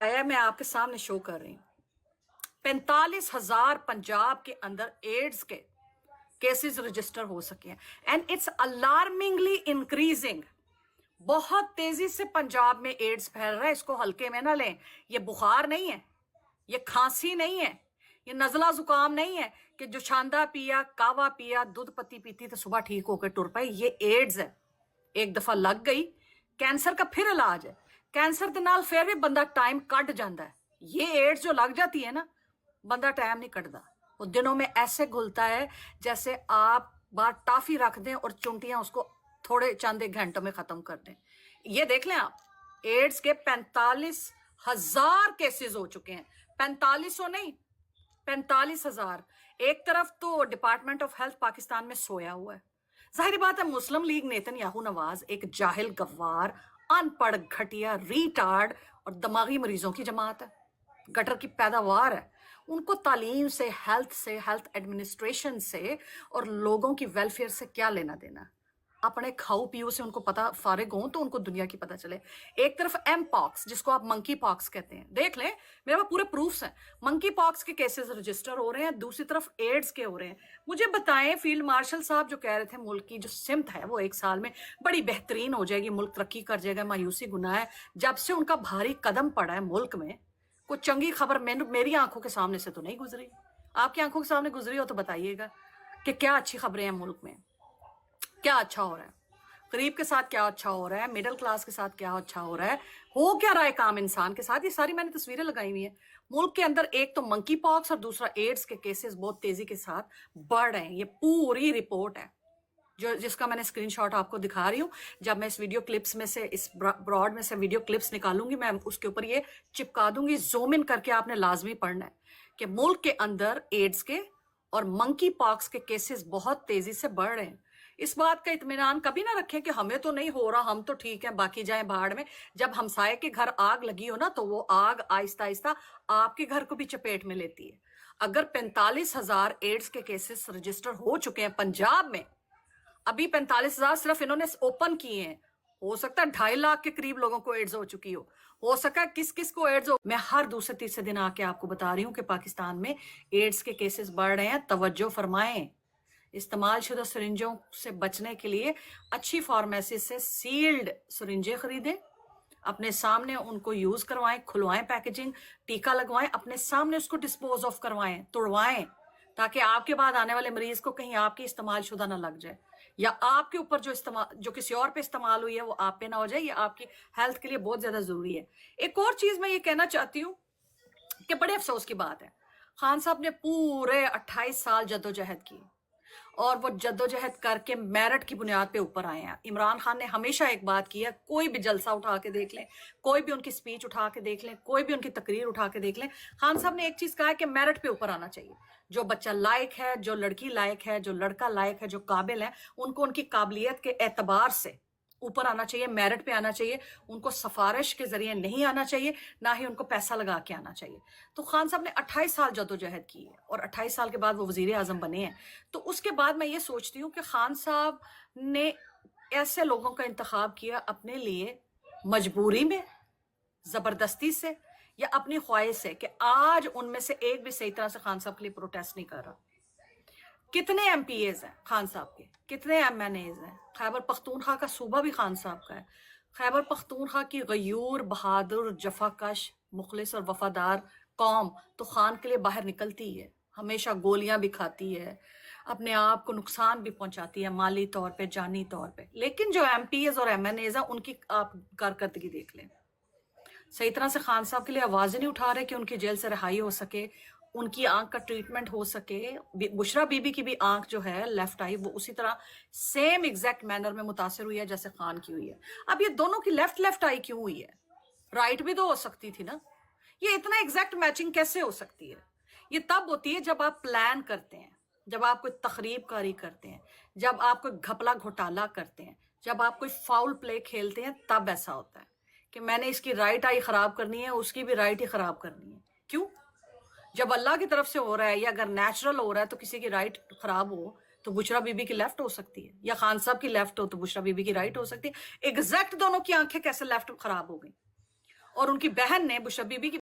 आया मैं आपके सामने शो कर रही हूँ। 45,000 पंजाब के अंदर एड्स के केसेस रजिस्टर हो सके हैं एंड इट्स अलार्मिंगली इंक्रीजिंग। बहुत तेजी से पंजाब में एड्स फैल रहा है, इसको हल्के में ना लें। ये बुखार नहीं है, ये खांसी नहीं है, ये नजला जुकाम नहीं है कि जो शांदा पिया, कावा पिया, दूध पत्ती पीती तो सुबह ठीक होकर टुर पाई। ये एड्स है, एक दफा लग गई, कैंसर का फिर इलाज है। कैंसर के नाल फिर भी बंदा टाइम कट जाता है। ये एड्स जो लग जाती है ना, बंदा टाइम नहीं कटता, वो दिनों में ऐसे घुलता है जैसे आप बाहर टाफी रख दें और चुंटियां उसको थोड़े चंद एक घंटों में खत्म कर दें। ये देख लें आप, एड्स के 45,000 केसेस हो चुके हैं। 4500 नहीं, 45,000। एक तरफ तो डिपार्टमेंट ऑफ हेल्थ पाकिस्तान में सोया हुआ है। जाहिर बात है मुस्लिम लीग नेतन्याहू नवाज एक जाहिल, गवार, अनपढ़, घटिया, रीटार्ड और दिमागी मरीजों की जमात है, गटर की पैदावार है। उनको तालीम से, हेल्थ एडमिनिस्ट्रेशन से और लोगों की वेलफेयर से क्या लेना देना। अपने खाओ पियो से उनको पता फारिग हो तो उनको दुनिया की पता चले। एक तरफ एम पॉक्स, जिसको आप मंकी पॉक्स कहते हैं, देख लें, मेरे पास पूरे प्रूफ्स हैं, मंकी पॉक्स के केसेस रजिस्टर हो रहे हैं। दूसरी तरफ एड्स के हो रहे हैं। मुझे बताएं, फील्ड मार्शल साहब जो कह रहे थे मुल्क की जो सिमत है वो 1 साल में बड़ी बेहतरीन हो जाएगी, मुल्क तरक्की कर जाएगा, मायूसी गुनाह है। जब से उनका भारी कदम पड़ा है मुल्क में, कोई चंगी खबर मेरी आंखों के सामने से तो नहीं गुजरी। आपकी आंखों के सामने गुजरी हो तो बताइएगा कि क्या अच्छी खबरें हैं मुल्क में, क्या अच्छा हो रहा है, गरीब के साथ क्या अच्छा हो रहा है, मिडिल क्लास के साथ क्या अच्छा हो रहा है, हो क्या रहा है काम इंसान के साथ। ये सारी मैंने तस्वीरें लगाई हुई हैं। मुल्क के अंदर एक तो मंकी पॉक्स और दूसरा एड्स के केसेस बहुत तेजी के साथ बढ़ रहे हैं। ये पूरी रिपोर्ट है जिसका मैंने स्क्रीनशॉट आपको दिखा रही हूं। जब मैं इस वीडियो क्लिप्स में से, इस ब्रॉड में से वीडियो क्लिप्स निकालूंगी, मैं उसके ऊपर ये चिपका दूंगी। जूम इन करके आपने लाजमी पढ़ना है कि मुल्क के अंदर एड्स के और मंकी पॉक्स के केसेस बहुत तेजी से बढ़ रहे हैं। इस बात का इत्मीनान कभी ना रखें कि हमें तो नहीं हो रहा, हम तो ठीक है, बाकी जाए भाड़ में। जब हमसाये के घर आग लगी हो ना, तो वो आग आहिस्ता आहिस्ता आपके घर को भी चपेट में लेती है। अगर 45,000 एड्स के केसेस रजिस्टर हो चुके हैं पंजाब में, अभी 45,000 सिर्फ इन्होंने ओपन किए हैं, हो सकता है 2.5 लाख के करीब लोगों को एड्स हो चुकी हो सकता है किस किस को एड्स हो। मैं हर दूसरे तीसरे दिन आके आपको बता रही हूं कि पाकिस्तान में एड्स के केसेस बढ़ रहे हैं। तवज्जो फरमाएं। इस्तेमाल शुदा सिरिंजों से बचने के लिए अच्छी फार्मेसी से सील्ड सिरिंजें खरीदें, अपने सामने उनको यूज करवाएं, खुलवाएं पैकेजिंग, टीका लगवाएं, अपने सामने उसको डिस्पोज ऑफ करवाएं, तोड़वाएं, ताकि आपके बाद आने वाले मरीज को कहीं आपकी इस्तेमाल शुदा ना लग जाए, या आपके ऊपर जो किसी और पे इस्तेमाल हुई है वो आप पे ना हो जाए। ये आपकी हेल्थ के लिए बहुत ज्यादा जरूरी है। एक और चीज मैं ये कहना चाहती हूँ कि बड़े अफसोस की बात है, खान साहब ने पूरे 28 साल जद्दोजहद की और वो जद्दोजहद करके मेरिट की बुनियाद पे ऊपर आए हैं। इमरान खान ने हमेशा एक बात की है, कोई भी जलसा उठा के देख लें, कोई भी उनकी स्पीच उठा के देख लें, कोई भी उनकी तकरीर उठा के देख लें, खान साहब ने एक चीज कहा है कि मेरिट पे ऊपर आना चाहिए। जो बच्चा लायक है, जो लड़की लायक है, जो लड़का लायक है, जो काबिल है, उनको उनकी काबिलियत के एतबार से ऊपर आना चाहिए, मेरिट पे आना चाहिए। उनको सिफारिश के जरिए नहीं आना चाहिए, ना ही उनको पैसा लगा के आना चाहिए। तो खान साहब ने 28 साल जद्दोजहद की है और 28 साल के बाद वो वजीर आजम बने हैं। तो उसके बाद मैं ये सोचती हूँ कि खान साहब ने ऐसे लोगों का इंतखाब किया अपने लिए, मजबूरी में, जबरदस्ती से, या अपनी ख्वाहिश से, कि आज उनमें से एक भी सही तरह से खान साहब के लिए प्रोटेस्ट नहीं कर रहा। कितने एमपीएज हैं खान साहब के, कितने एमएनएज हैं। खैबर पख्तूनख्वा का सूबा भी खान साहब का है। खैबर पख्तूनख्वा की गयूर, बहादुर, जफाकश, मुखलिस और वफादार कौम तो खान के लिए बाहर निकलती है, हमेशा गोलियां भी खाती है, अपने आप को नुकसान भी पहुंचाती है, माली तौर पे, जानी तौर पे। लेकिन जो एमपीएज और एमएनएज हैं, उनकी आप कारकर्दगी देख लें। सही तरह से खान साहब के लिए आवाज नहीं उठा रहे कि उनकी जेल से रिहाई हो सके, उनकी आंख का ट्रीटमेंट हो सके। बुशरा बीबी की भी आंख जो है, लेफ्ट आई, वो उसी तरह सेम एग्जैक्ट मैनर में मुतासर हुई है जैसे खान की हुई है। अब ये दोनों की लेफ्ट आई क्यों हुई है? राइट भी तो हो सकती थी ना। ये इतना एग्जैक्ट मैचिंग कैसे हो सकती है? ये तब होती है जब आप प्लान करते हैं, जब आप कोई तखरीब कारी करते हैं, जब आप कोई घपला घोटाला करते हैं, जब आप कोई फाउल प्ले खेलते हैं, तब ऐसा होता है कि मैंने इसकी राइट आई खराब करनी है, उसकी भी राइट ही खराब करनी है। क्यों? जब अल्लाह की तरफ से हो रहा है या अगर नेचुरल हो रहा है तो किसी की राइट खराब हो तो बुशरा बीबी की लेफ्ट हो सकती है, या खान साहब की लेफ्ट हो तो बुशरा बीबी की राइट हो सकती है। एग्जैक्ट दोनों की आंखें कैसे लेफ्ट खराब हो गई? اور ان کی بہن نے بشر بی بی کی